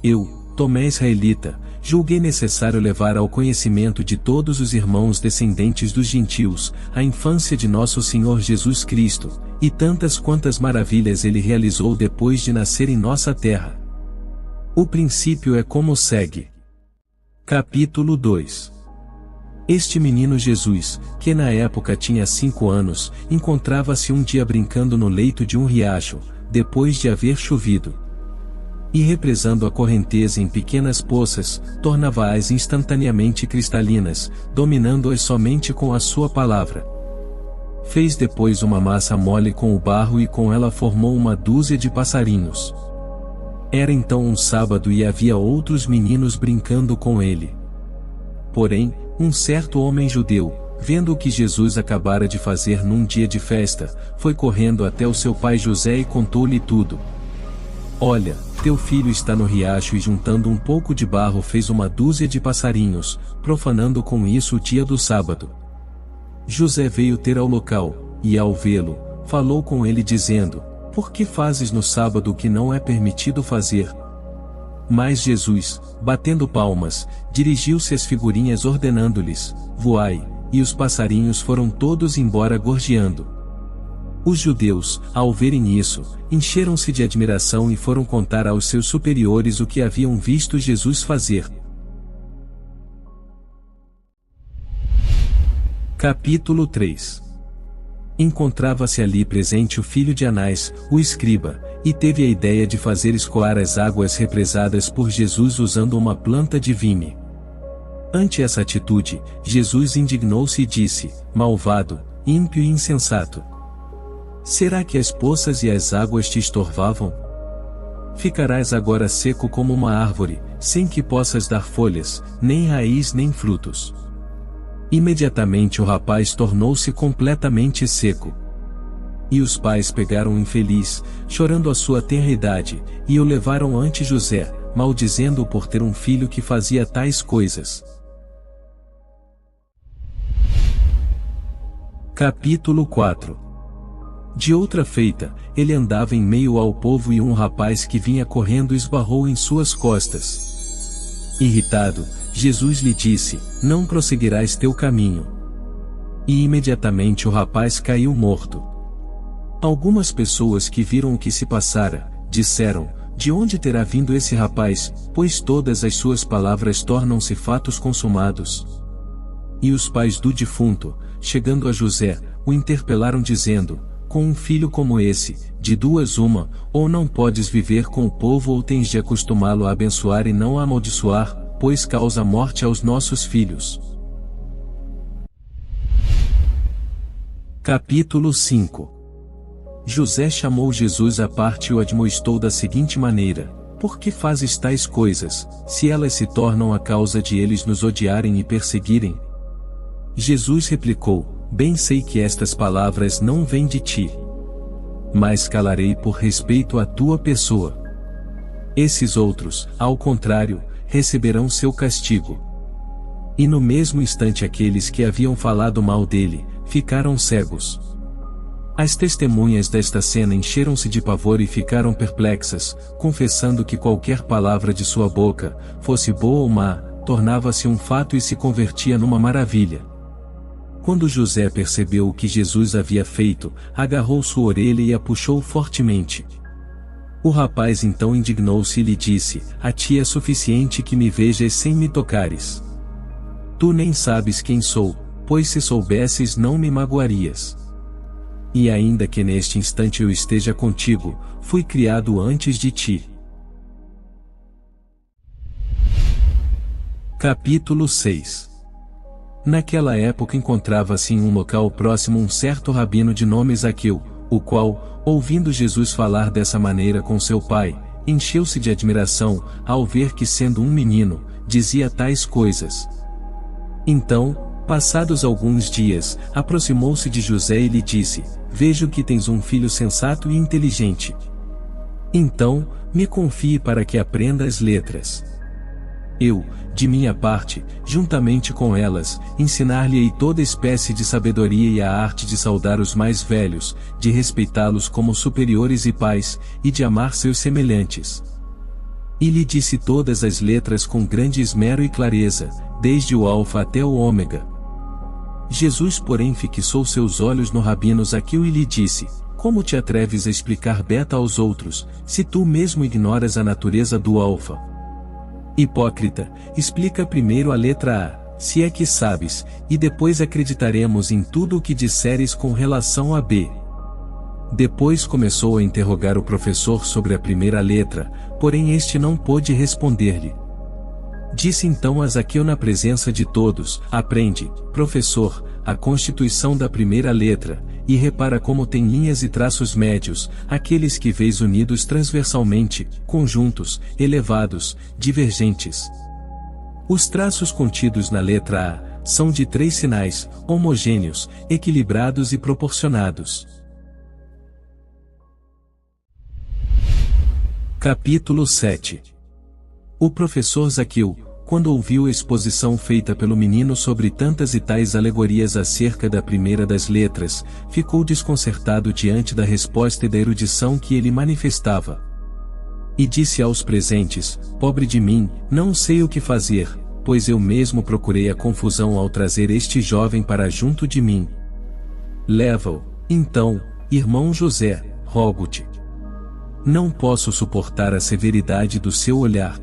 Eu, Tomé israelita, julguei necessário levar ao conhecimento de todos os irmãos descendentes dos gentios, a infância de nosso Senhor Jesus Cristo, e tantas quantas maravilhas ele realizou depois de nascer em nossa terra. O princípio é como segue. Capítulo 2. Este menino Jesus, que na época tinha 5 anos, encontrava-se um dia brincando no leito de um riacho, depois de haver chovido. E represando a correnteza em pequenas poças, tornava-as instantaneamente cristalinas, dominando-as somente com a sua palavra. Fez depois uma massa mole com o barro e com ela formou uma dúzia de passarinhos. Era então um sábado e havia outros meninos brincando com ele. Porém, um certo homem judeu, vendo o que Jesus acabara de fazer num dia de festa, foi correndo até o seu pai José e contou-lhe tudo. Olha, teu filho está no riacho, e juntando um pouco de barro fez uma dúzia de passarinhos, profanando com isso o dia do sábado. José veio ter ao local, e ao vê-lo, falou com ele dizendo: Por que fazes no sábado o que não é permitido fazer? Mas Jesus, batendo palmas, dirigiu-se às figurinhas ordenando-lhes: Voai, e os passarinhos foram todos embora gorjeando. Os judeus, ao verem isso, encheram-se de admiração e foram contar aos seus superiores o que haviam visto Jesus fazer. Capítulo 3. Encontrava-se ali presente o filho de Anás, o escriba, e teve a ideia de fazer escoar as águas represadas por Jesus usando uma planta de vime. Ante essa atitude, Jesus indignou-se e disse: Malvado, ímpio e insensato! Será que as poças e as águas te estorvavam? Ficarás agora seco como uma árvore, sem que possas dar folhas, nem raiz nem frutos. Imediatamente o rapaz tornou-se completamente seco. E os pais pegaram o infeliz, chorando a sua tenra idade, e o levaram ante José, maldizendo-o por ter um filho que fazia tais coisas. Capítulo 4. De outra feita, ele andava em meio ao povo e um rapaz que vinha correndo esbarrou em suas costas. Irritado, Jesus lhe disse: Não prosseguirás teu caminho. E imediatamente o rapaz caiu morto. Algumas pessoas que viram o que se passara, disseram: De onde terá vindo esse rapaz, pois todas as suas palavras tornam-se fatos consumados? E os pais do defunto, chegando a José, o interpelaram dizendo: Com um filho como esse, de duas uma, ou não podes viver com o povo ou tens de acostumá-lo a abençoar e não a amaldiçoar, pois causa morte aos nossos filhos. Capítulo 5. José chamou Jesus à parte e o admoestou da seguinte maneira: Por que fazes tais coisas, se elas se tornam a causa de eles nos odiarem e perseguirem? Jesus replicou: Bem sei que estas palavras não vêm de ti. Mas calarei por respeito à tua pessoa. Esses outros, ao contrário, receberão seu castigo. E no mesmo instante aqueles que haviam falado mal dele, ficaram cegos. As testemunhas desta cena encheram-se de pavor e ficaram perplexas, confessando que qualquer palavra de sua boca, fosse boa ou má, tornava-se um fato e se convertia numa maravilha. Quando José percebeu o que Jesus havia feito, agarrou sua orelha e a puxou fortemente. O rapaz então indignou-se e lhe disse: A ti é suficiente que me vejas sem me tocares. Tu nem sabes quem sou, pois se soubesses não me magoarias. E ainda que neste instante eu esteja contigo, fui criado antes de ti. Capítulo 6. Naquela época encontrava-se em um local próximo um certo rabino de nome Zaqueu, o qual, ouvindo Jesus falar dessa maneira com seu pai, encheu-se de admiração, ao ver que sendo um menino, dizia tais coisas. Então, passados alguns dias, aproximou-se de José e lhe disse: Vejo que tens um filho sensato e inteligente. Então, me confie para que aprenda as letras. Eu, de minha parte, juntamente com elas, ensinar-lhe-ei toda espécie de sabedoria e a arte de saudar os mais velhos, de respeitá-los como superiores e pais, e de amar seus semelhantes. E lhe disse todas as letras com grande esmero e clareza, desde o alfa até o ômega. Jesus, porém, fixou seus olhos no rabino Zaqueu e lhe disse: como te atreves a explicar beta aos outros, se tu mesmo ignoras a natureza do alfa? Hipócrita, explica primeiro a letra A, se é que sabes, e depois acreditaremos em tudo o que disseres com relação a B. Depois começou a interrogar o professor sobre a primeira letra, porém este não pôde responder-lhe. Disse então a Zaqueu na presença de todos: aprende, professor, a constituição da primeira letra, e repara como tem linhas e traços médios, aqueles que vês unidos transversalmente, conjuntos, elevados, divergentes. Os traços contidos na letra A são de 3 sinais, homogêneos, equilibrados e proporcionados. Capítulo 7. O professor Zaqueu, quando ouviu a exposição feita pelo menino sobre tantas e tais alegorias acerca da primeira das letras, ficou desconcertado diante da resposta e da erudição que ele manifestava. E disse aos presentes: pobre de mim, não sei o que fazer, pois eu mesmo procurei a confusão ao trazer este jovem para junto de mim. Leva-o, então, irmão José, rogo-te. Não posso suportar a severidade do seu olhar.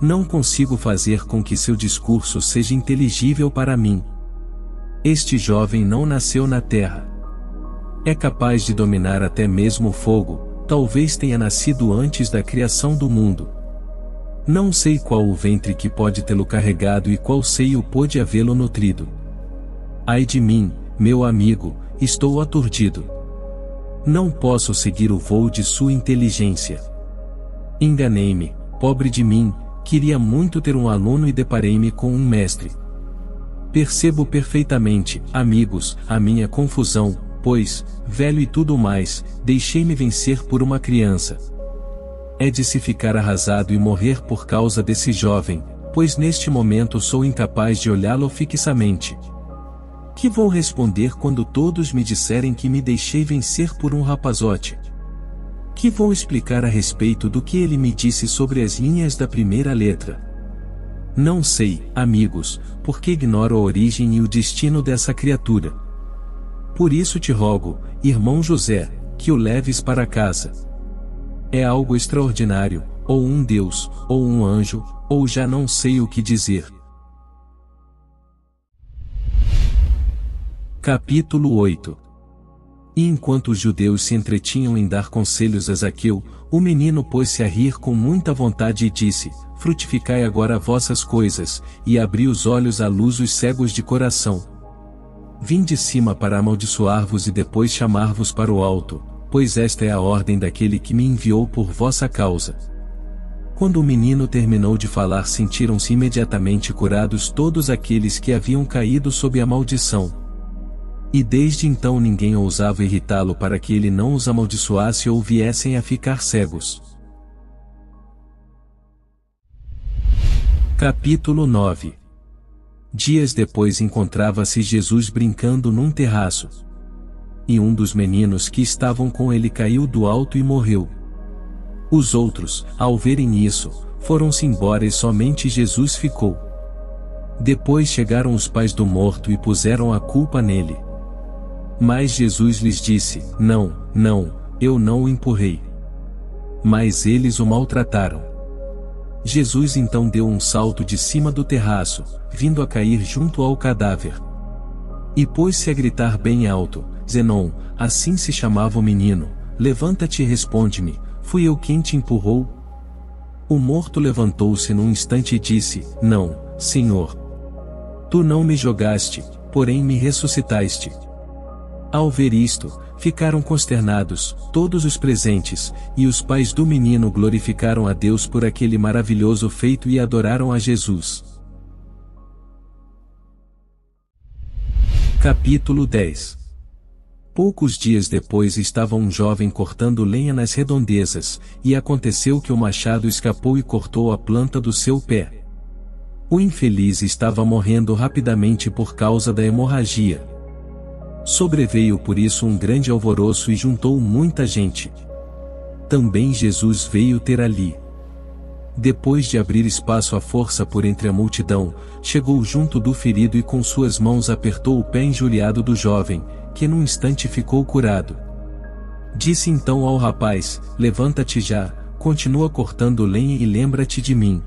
Não consigo fazer com que seu discurso seja inteligível para mim. Este jovem não nasceu na terra. É capaz de dominar até mesmo o fogo, talvez tenha nascido antes da criação do mundo. Não sei qual o ventre que pode tê-lo carregado e qual seio pôde havê-lo nutrido. Ai de mim, meu amigo, estou aturdido. Não posso seguir o voo de sua inteligência. Enganei-me, pobre de mim. Queria muito ter um aluno e deparei-me com um mestre. Percebo perfeitamente, amigos, a minha confusão, pois, velho e tudo mais, deixei-me vencer por uma criança. É de se ficar arrasado e morrer por causa desse jovem, pois neste momento sou incapaz de olhá-lo fixamente. Que vou responder quando todos me disserem que me deixei vencer por um rapazote? Que vou explicar a respeito do que ele me disse sobre as linhas da primeira letra? Não sei, amigos, porque ignoro a origem e o destino dessa criatura. Por isso te rogo, irmão José, que o leves para casa. É algo extraordinário, ou um Deus, ou um anjo, ou já não sei o que dizer. Capítulo 8. E enquanto os judeus se entretinham em dar conselhos a Zaqueu, o menino pôs-se a rir com muita vontade e disse: frutificai agora vossas coisas, e abri os olhos à luz os cegos de coração. Vim de cima para amaldiçoar-vos e depois chamar-vos para o alto, pois esta é a ordem daquele que me enviou por vossa causa. Quando o menino terminou de falar, sentiram-se imediatamente curados todos aqueles que haviam caído sob a maldição. E desde então ninguém ousava irritá-lo para que ele não os amaldiçoasse ou viessem a ficar cegos. Capítulo 9. Dias depois encontrava-se Jesus brincando num terraço. E um dos meninos que estavam com ele caiu do alto e morreu. Os outros, ao verem isso, foram-se embora e somente Jesus ficou. Depois chegaram os pais do morto e puseram a culpa nele. Mas Jesus lhes disse: não, eu não o empurrei. Mas eles o maltrataram. Jesus então deu um salto de cima do terraço, vindo a cair junto ao cadáver. E pôs-se a gritar bem alto: Zenon, assim se chamava o menino, levanta-te e responde-me, fui eu quem te empurrou? O morto levantou-se num instante e disse: não, Senhor. Tu não me jogaste, porém me ressuscitaste. Ao ver isto, ficaram consternados, todos os presentes, e os pais do menino glorificaram a Deus por aquele maravilhoso feito e adoraram a Jesus. Capítulo 10. Poucos dias depois estava um jovem cortando lenha nas redondezas, e aconteceu que o machado escapou e cortou a planta do seu pé. O infeliz estava morrendo rapidamente por causa da hemorragia. Sobreveio por isso um grande alvoroço e juntou muita gente. Também Jesus veio ter ali. Depois de abrir espaço à força por entre a multidão, chegou junto do ferido e com suas mãos apertou o pé injuriado do jovem, que num instante ficou curado. Disse então ao rapaz: levanta-te já, continua cortando lenha e lembra-te de mim.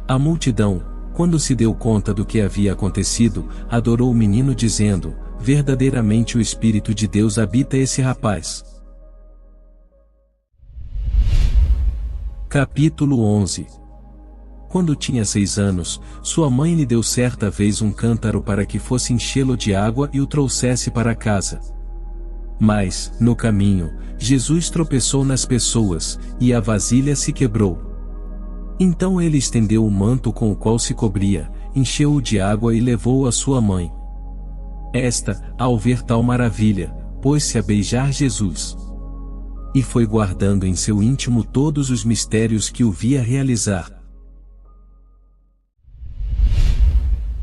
A multidão, quando se deu conta do que havia acontecido, adorou o menino dizendo: verdadeiramente o Espírito de Deus habita esse rapaz. Capítulo 11. Quando tinha 6 anos, sua mãe lhe deu certa vez um cântaro para que fosse enchê-lo de água e o trouxesse para casa. Mas, no caminho, Jesus tropeçou nas pessoas, e a vasilha se quebrou. Então ele estendeu o manto com o qual se cobria, encheu-o de água e levou-o à sua mãe. Esta, ao ver tal maravilha, pôs-se a beijar Jesus. E foi guardando em seu íntimo todos os mistérios que o via realizar.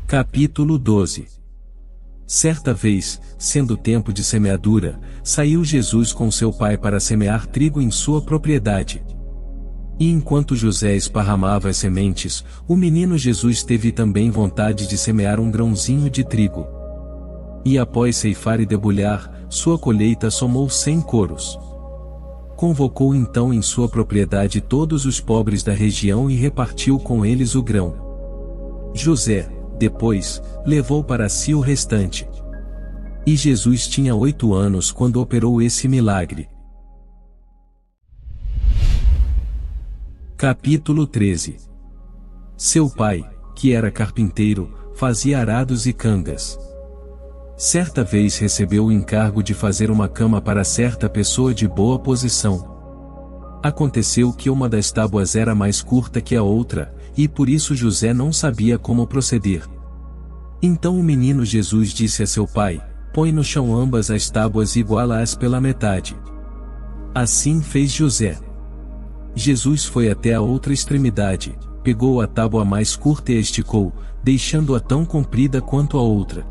Capítulo 12. Certa vez, sendo tempo de semeadura, saiu Jesus com seu pai para semear trigo em sua propriedade. E enquanto José esparramava as sementes, o menino Jesus teve também vontade de semear um grãozinho de trigo. E após ceifar e debulhar, sua colheita somou 100 coros. Convocou então em sua propriedade todos os pobres da região e repartiu com eles o grão. José, depois, levou para si o restante. E Jesus tinha 8 anos quando operou esse milagre. Capítulo 13. Seu pai, que era carpinteiro, fazia arados e cangas. Certa vez recebeu o encargo de fazer uma cama para certa pessoa de boa posição. Aconteceu que uma das tábuas era mais curta que a outra, e por isso José não sabia como proceder. Então o menino Jesus disse a seu pai: põe no chão ambas as tábuas e iguala-as pela metade. Assim fez José. Jesus foi até a outra extremidade, pegou a tábua mais curta e a esticou, deixando-a tão comprida quanto a outra.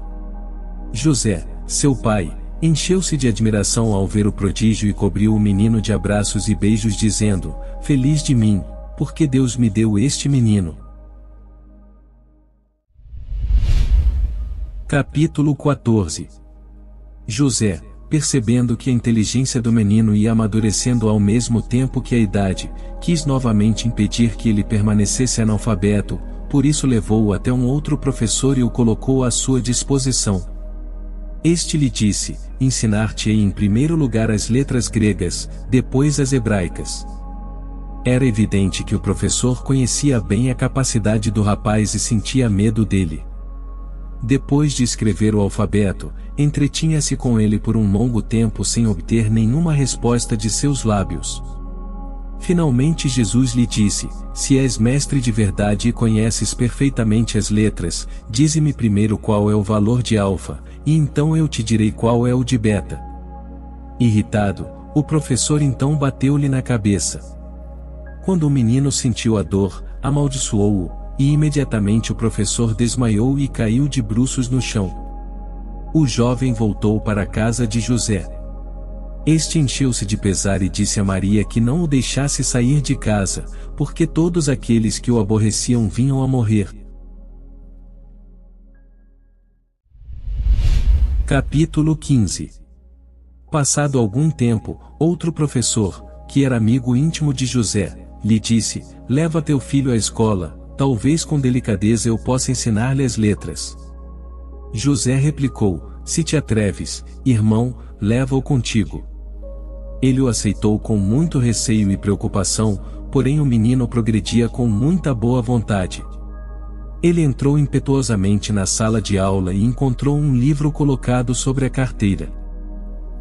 José, seu pai, encheu-se de admiração ao ver o prodígio e cobriu o menino de abraços e beijos dizendo: feliz de mim, porque Deus me deu este menino. Capítulo 14. José, percebendo que a inteligência do menino ia amadurecendo ao mesmo tempo que a idade, quis novamente impedir que ele permanecesse analfabeto, por isso levou-o até um outro professor e o colocou à sua disposição. Este lhe disse: ensinar-te-ei em primeiro lugar as letras gregas, depois as hebraicas. Era evidente que o professor conhecia bem a capacidade do rapaz e sentia medo dele. Depois de escrever o alfabeto, entretinha-se com ele por um longo tempo sem obter nenhuma resposta de seus lábios. Finalmente Jesus lhe disse: se és mestre de verdade e conheces perfeitamente as letras, dize-me primeiro qual é o valor de alfa, e então eu te direi qual é o de beta. Irritado, o professor então bateu-lhe na cabeça. Quando o menino sentiu a dor, amaldiçoou-o, e imediatamente o professor desmaiou e caiu de bruços no chão. O jovem voltou para a casa de José. Este encheu-se de pesar e disse a Maria que não o deixasse sair de casa, porque todos aqueles que o aborreciam vinham a morrer. Capítulo 15. Passado algum tempo, outro professor, que era amigo íntimo de José, lhe disse: leva teu filho à escola, talvez com delicadeza eu possa ensinar-lhe as letras. José replicou: se te atreves, irmão, leva-o contigo. Ele o aceitou com muito receio e preocupação, porém o menino progredia com muita boa vontade. Ele entrou impetuosamente na sala de aula e encontrou um livro colocado sobre a carteira.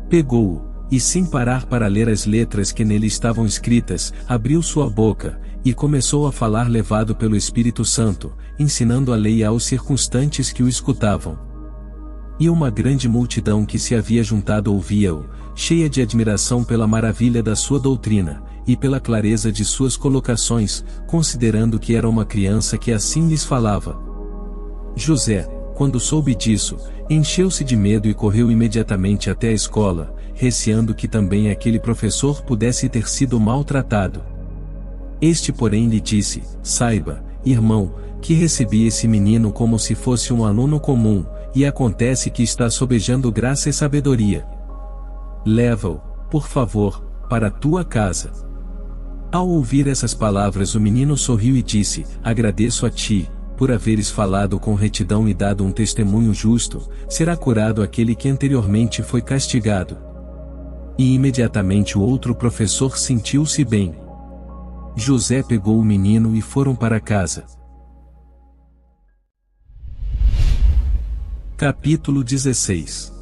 Pegou-o, e sem parar para ler as letras que nele estavam escritas, abriu sua boca, e começou a falar levado pelo Espírito Santo, ensinando a lei aos circunstantes que o escutavam. E uma grande multidão que se havia juntado ouvia-o, cheia de admiração pela maravilha da sua doutrina, e pela clareza de suas colocações, considerando que era uma criança que assim lhes falava. José, quando soube disso, encheu-se de medo e correu imediatamente até a escola, receando que também aquele professor pudesse ter sido maltratado. Este porém lhe disse: saiba, irmão, que recebi esse menino como se fosse um aluno comum, e acontece que está sobejando graça e sabedoria. Leva-o, por favor, para a tua casa. Ao ouvir essas palavras, o menino sorriu e disse: agradeço a ti, por haveres falado com retidão e dado um testemunho justo. Será curado aquele que anteriormente foi castigado. E imediatamente o outro professor sentiu-se bem. José pegou o menino e foram para casa. Capítulo 16.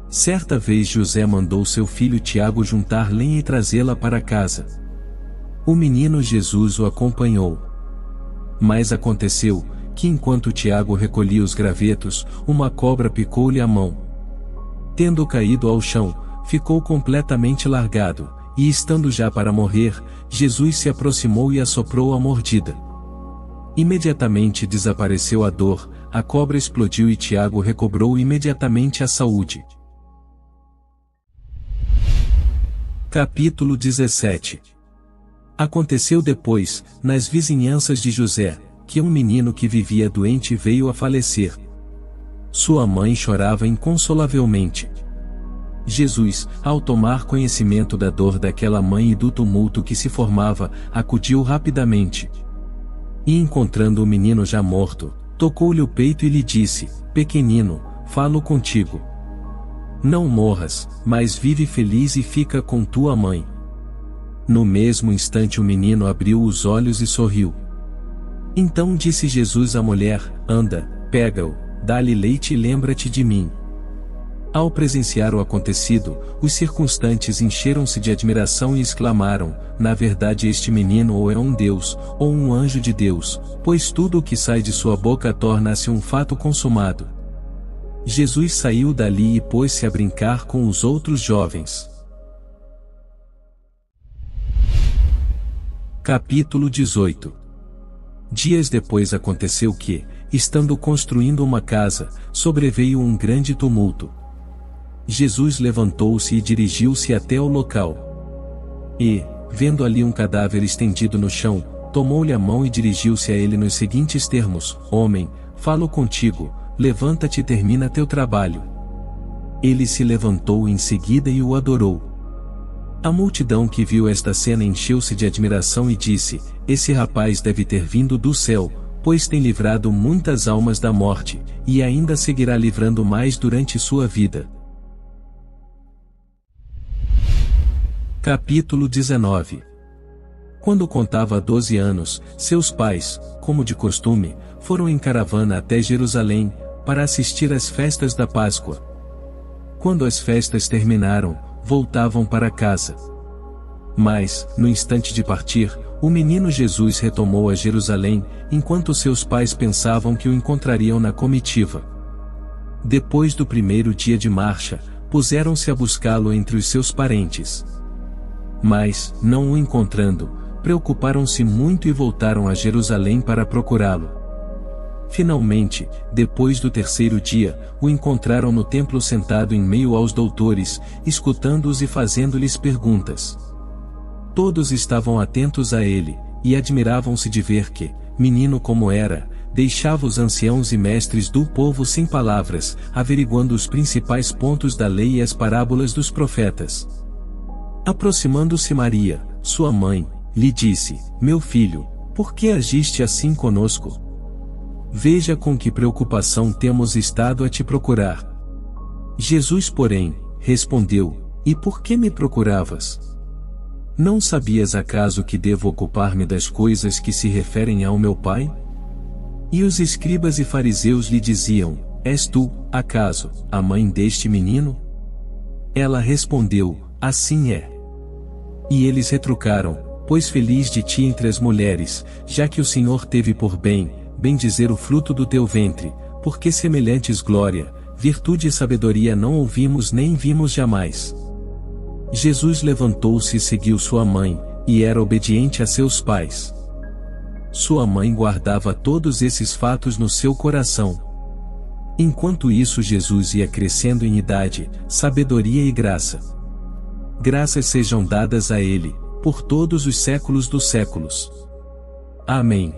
Certa vez José mandou seu filho Tiago juntar lenha e trazê-la para casa. O menino Jesus o acompanhou. Mas aconteceu, que enquanto Tiago recolhia os gravetos, uma cobra picou-lhe a mão. Tendo caído ao chão, ficou completamente largado, e estando já para morrer, Jesus se aproximou e assoprou a mordida. Imediatamente desapareceu a dor, a cobra explodiu e Tiago recobrou imediatamente a saúde. Capítulo 17. Aconteceu depois, nas vizinhanças de José, que um menino que vivia doente veio a falecer. Sua mãe chorava inconsolavelmente. Jesus, ao tomar conhecimento da dor daquela mãe e do tumulto que se formava, acudiu rapidamente. E encontrando o menino já morto, tocou-lhe o peito e lhe disse: pequenino, falo contigo. Não morras, mas vive feliz e fica com tua mãe. No mesmo instante o menino abriu os olhos e sorriu. Então disse Jesus à mulher: anda, pega-o, dá-lhe leite e lembra-te de mim. Ao presenciar o acontecido, os circunstantes encheram-se de admiração e exclamaram: na verdade este menino ou é um Deus, ou um anjo de Deus, pois tudo o que sai de sua boca torna-se um fato consumado. Jesus saiu dali e pôs-se a brincar com os outros jovens. Capítulo 18. Dias depois aconteceu que, estando construindo uma casa, sobreveio um grande tumulto. Jesus levantou-se e dirigiu-se até o local. E, vendo ali um cadáver estendido no chão, tomou-lhe a mão e dirigiu-se a ele nos seguintes termos: homem, falo contigo, levanta-te e termina teu trabalho. Ele se levantou em seguida e o adorou. A multidão que viu esta cena encheu-se de admiração e disse: esse rapaz deve ter vindo do céu, pois tem livrado muitas almas da morte, e ainda seguirá livrando mais durante sua vida. Capítulo 19. Quando contava 12 anos, seus pais, como de costume, foram em caravana até Jerusalém, para assistir às festas da Páscoa. Quando as festas terminaram, voltavam para casa. Mas, no instante de partir, o menino Jesus retomou a Jerusalém, enquanto seus pais pensavam que o encontrariam na comitiva. Depois do primeiro dia de marcha, puseram-se a buscá-lo entre os seus parentes. Mas, não o encontrando, preocuparam-se muito e voltaram a Jerusalém para procurá-lo. Finalmente, depois do terceiro dia, o encontraram no templo sentado em meio aos doutores, escutando-os e fazendo-lhes perguntas. Todos estavam atentos a ele, e admiravam-se de ver que, menino como era, deixava os anciãos e mestres do povo sem palavras, averiguando os principais pontos da lei e as parábolas dos profetas. Aproximando-se Maria, sua mãe, lhe disse: meu filho, por que agiste assim conosco? Veja com que preocupação temos estado a te procurar. Jesus, porém, respondeu: e por que me procuravas? Não sabias acaso que devo ocupar-me das coisas que se referem ao meu Pai? E os escribas e fariseus lhe diziam: és tu, acaso, a mãe deste menino? Ela respondeu: assim é. E eles retrucaram: pois feliz de ti entre as mulheres, já que o Senhor teve por bendizer o fruto do teu ventre, porque semelhantes glória, virtude e sabedoria não ouvimos nem vimos jamais. Jesus levantou-se e seguiu sua mãe, e era obediente a seus pais. Sua mãe guardava todos esses fatos no seu coração. Enquanto isso Jesus ia crescendo em idade, sabedoria e graça. Graças sejam dadas a ele, por todos os séculos dos séculos. Amém.